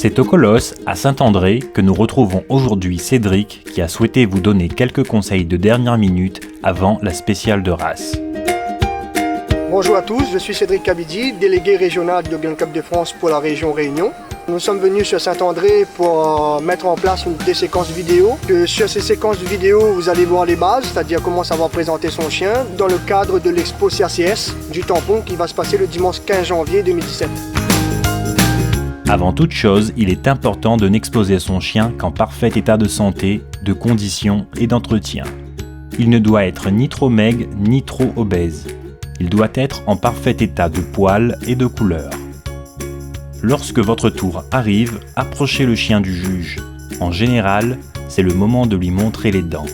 C'est au Colosse, à Saint-André, que nous retrouvons aujourd'hui Cédric qui a souhaité vous donner quelques conseils de dernière minute avant la spéciale de race. Bonjour à tous, je suis Cédric Kabidi, délégué régional de Gun Cup de France pour la région Réunion. Nous sommes venus sur Saint-André pour mettre en place des séquences vidéo. Sur ces séquences vidéo, vous allez voir les bases, c'est-à-dire comment savoir présenter son chien dans le cadre de l'expo CRCS du tampon qui va se passer le dimanche 15 janvier 2017. Avant toute chose, il est important de n'exposer son chien qu'en parfait état de santé, de condition et d'entretien. Il ne doit être ni trop maigre ni trop obèse. Il doit être en parfait état de poil et de couleur. Lorsque votre tour arrive, approchez le chien du juge. En général, c'est le moment de lui montrer les dents.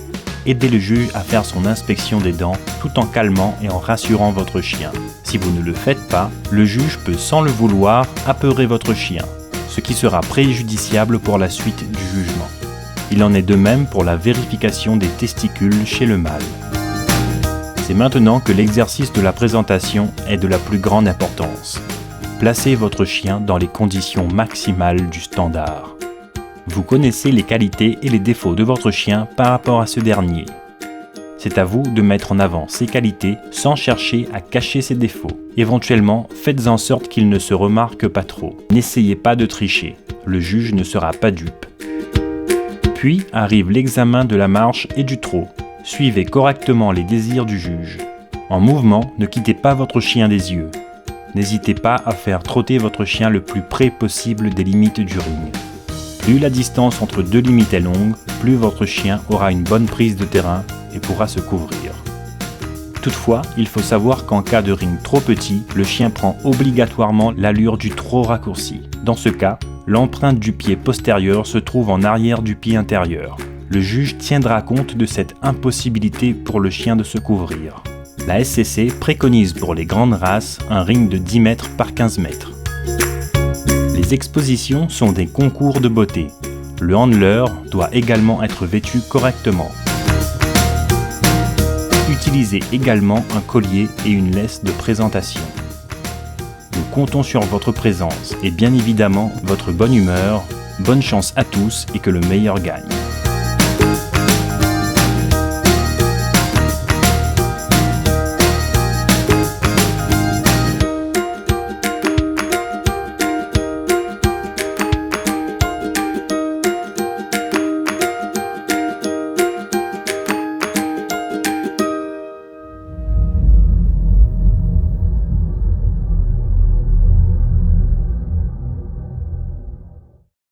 Aidez le juge à faire son inspection des dents tout en calmant et en rassurant votre chien. Si vous ne le faites pas, le juge peut sans le vouloir apeurer votre chien, ce qui sera préjudiciable pour la suite du jugement. Il en est de même pour la vérification des testicules chez le mâle. C'est maintenant que l'exercice de la présentation est de la plus grande importance. Placez votre chien dans les conditions maximales du standard. Vous connaissez les qualités et les défauts de votre chien par rapport à ce dernier. C'est à vous de mettre en avant ses qualités sans chercher à cacher ses défauts. Éventuellement, faites en sorte qu'il ne se remarque pas trop. N'essayez pas de tricher, le juge ne sera pas dupe. Puis arrive l'examen de la marche et du trot. Suivez correctement les désirs du juge. En mouvement, ne quittez pas votre chien des yeux. N'hésitez pas à faire trotter votre chien le plus près possible des limites du ring. Plus la distance entre deux limites est longue, plus votre chien aura une bonne prise de terrain et pourra se couvrir. Toutefois, il faut savoir qu'en cas de ring trop petit, le chien prend obligatoirement l'allure du trop raccourci. Dans ce cas, l'empreinte du pied postérieur se trouve en arrière du pied intérieur. Le juge tiendra compte de cette impossibilité pour le chien de se couvrir. La SCC préconise pour les grandes races un ring de 10 mètres par 15 mètres. Les expositions sont des concours de beauté. Le handler doit également être vêtu correctement. Utilisez également un collier et une laisse de présentation. Nous comptons sur votre présence et bien évidemment votre bonne humeur. Bonne chance à tous et que le meilleur gagne.